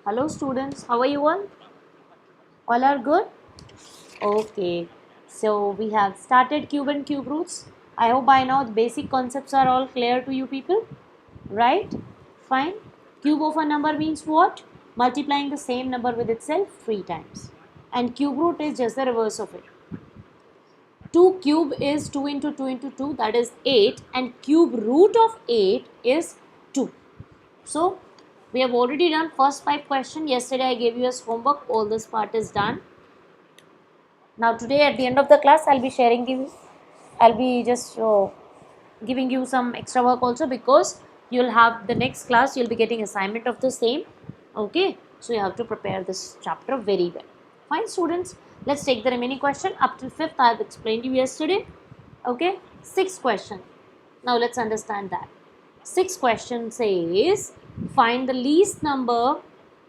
Hello students, how are you all? All are good? Okay, so we have started cube and cube roots. I hope by now the basic concepts are all clear to you people, right? Fine. Cube of a number means what? Multiplying the same number with itself 3 times. And cube root is just the reverse of it. 2 cube is 2 into 2 into 2, that is 8, and cube root of 8 is 2. So we have already done first 5 questions. Yesterday I gave you as homework. All this part is done. Now today at the end of the class I'll be sharing you. I'll be just giving you some extra work also, because you'll have the next class. You'll be getting assignment of the same. Okay. So you have to prepare this chapter very well. Fine students. Let's take the remaining question. Up till 5th I have explained you yesterday. Okay. 6th question. Now let's understand that. 6th question says, find the least number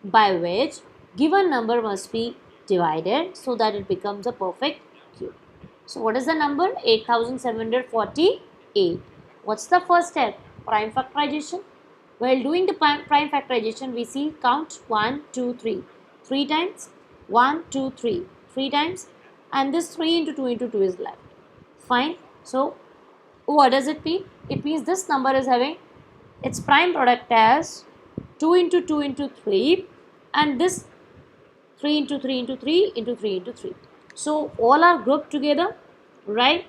by which given number must be divided so that it becomes a perfect cube. So what is the number? 8748. What's the first step? Prime factorization. While doing the prime factorization, we see count 1, 2, 3. 3 times. 1, 2, 3. 3 times. And this 3 into 2 into 2 is left. Fine. So what does it mean? It means this number is having its prime product as 2 into 2 into 3, and this 3 into 3 into 3 into 3 into 3. So all are grouped together, right?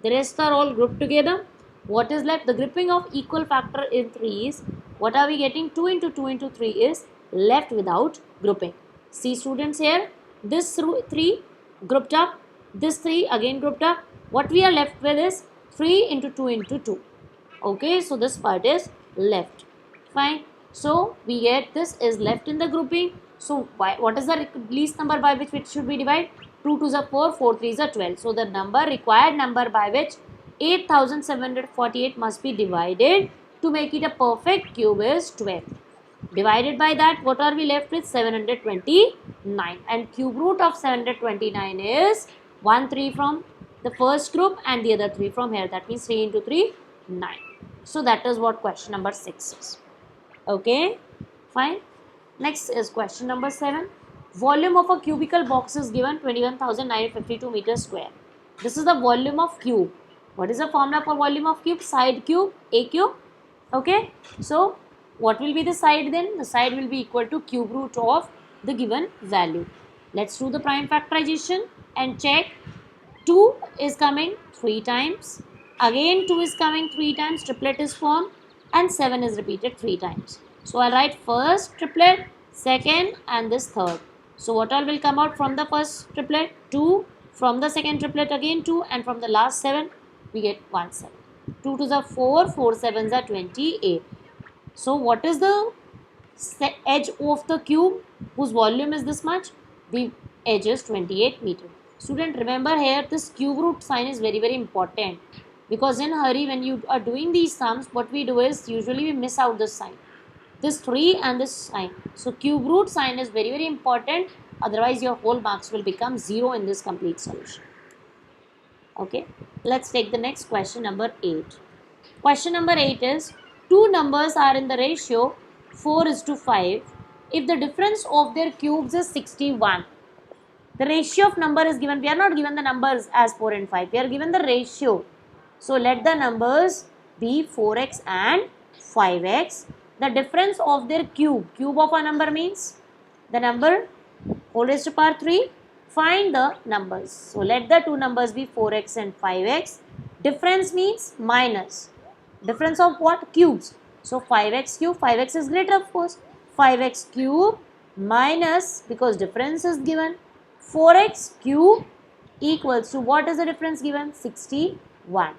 The rest are all grouped together. What is left? The grouping of equal factor in 3 is, what are we getting? 2 into 2 into 3 is left without grouping. See students here, this 3 grouped up, this 3 again grouped up. What we are left with is 3 into 2 into 2. Okay, so this part is left. Fine. So we get this is left in the grouping. So what is the least number by which it should be divided? 2 2s are 4, 4 3s are 12. So the required number by which 8748 must be divided to make it a perfect cube is 12. Divided by that, what are we left with? 729. And cube root of 729 is 1 3 from the first group and the other 3 from here. That means 3 into 3, 9. So that is what question number 6 is. Okay, fine. Next is question number 7. Volume of a cubical box is given 21,952 meters square. This is the volume of cube. What is the formula for volume of cube? Side cube, A cube. Okay, so what will be the side then? The side will be equal to cube root of the given value. Let's do the prime factorization and check. 2 is coming 3 times. Again 2 is coming 3 times. Triplet is formed and 7 is repeated 3 times. So I'll write first triplet, second and this third. So what all will come out from the first triplet? 2. From the second triplet again 2, and from the last 7 we get 1 7. 2 2s are 4, 4 7s are 28. So what is the edge of the cube whose volume is this much? The edge is 28 meter. Student, remember here this cube root sign is very important, because in hurry when you are doing these sums, what we do is usually we miss out this sign, this 3 and this sign. So cube root sign is very important, otherwise your whole marks will become 0 in this complete solution. Okay, let's take the next question number 8. Question number 8 is, two numbers are in the ratio 4:5 if the difference of their cubes is 61. The ratio of number is given. We are not given the numbers as 4 and 5. We are given the ratio. So let the numbers be 4x and 5x. The difference of their cube. Cube of a number means the number whole raised to power 3. Find the numbers. So let the two numbers be 4x and 5x. Difference means minus. Difference of what? Cubes. So 5x cube. 5x is greater, of course. 5x cube minus, because difference is given, 4x cube equals to, what is the difference given? 61.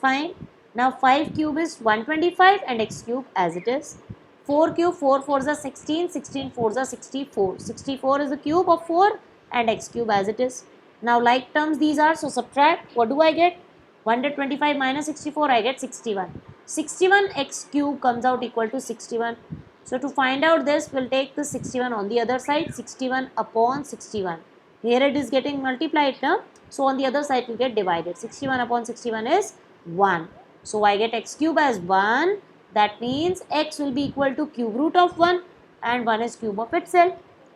Fine. Now 5 cube is 125 and x cube as it is. 4 cube, 4 4s are 16, 16 4s are 64. 64 is the cube of 4 and x cube as it is. Now like terms these are, so subtract. What do I get? 125 minus 64, I get 61. 61 x cube comes out equal to 61. So to find out this, we'll take the 61 on the other side, 61 upon 61. Here it is getting multiplied term, so on the other side will get divided. 61 upon 61 is 1. So I get x cube as 1. That means x will be equal to cube root of 1. and 1 is cube of itself.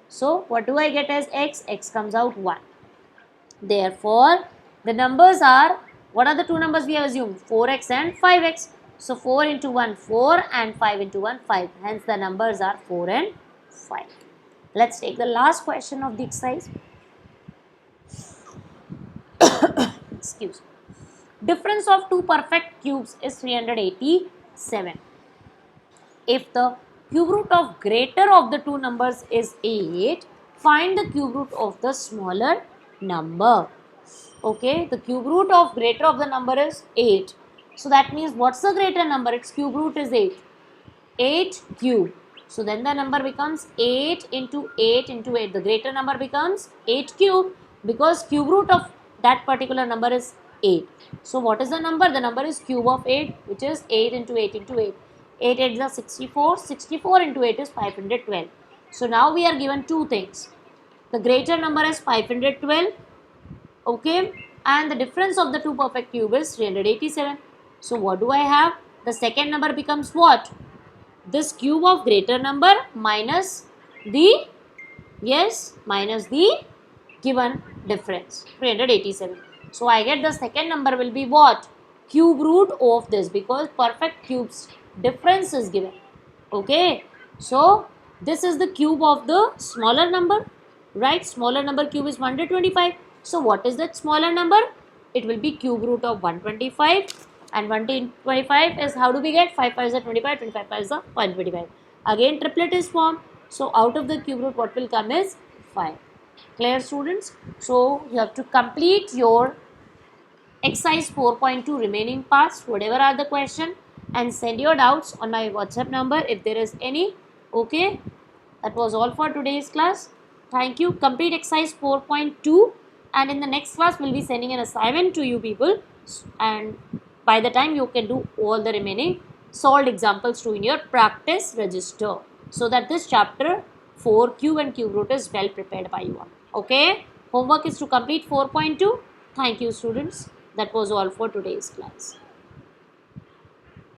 So what do I get as x? X comes out 1. Therefore, the numbers are, what are the two numbers we have assumed? 4x and 5x. So 4 into 1, 4 and 5 into 1, 5. Hence the numbers are 4 and 5. Let's take the last question of the exercise. Excuse me. Difference of two perfect cubes is 387. If the cube root of greater of the two numbers is 8, find the cube root of the smaller number. Okay, the cube root of greater of the number is 8. So that means what's the greater number? Its cube root is 8. 8 cube. So then the number becomes 8 into 8 into 8. The greater number becomes 8 cube because cube root of that particular number is 8. So what is the number? The number is cube of 8, which is 8 into 8 into 8. 8 8 is 64. 64 into 8 is 512. So now we are given two things. The greater number is 512. Okay, and the difference of the two perfect cube is 387. So what do I have? The second number becomes what? This cube of greater number minus the, minus the given difference, 387. So I get the second number will be what? Cube root of this, because perfect cubes difference is given. Okay, so this is the cube of the smaller number, right? Smaller number cube is 125. So what is that smaller number? It will be cube root of 125, and 125 is, how do we get? 5 5 is 25, 25 5 is 125. Again triplet is formed. So out of the cube root what will come is 5. Clear, students? So you have to complete your exercise 4.2 remaining parts, whatever are the question, and send your doubts on my WhatsApp number if there is any. Okay, that was all for today's class. Thank you. Complete exercise 4.2, and in the next class we'll be sending an assignment to you people, and by the time you can do all the remaining solved examples too in your practice register, so that this chapter 4 cube and cube root is well prepared by you all. Okay, homework is to complete 4.2. Thank you, students. That was all for today's class.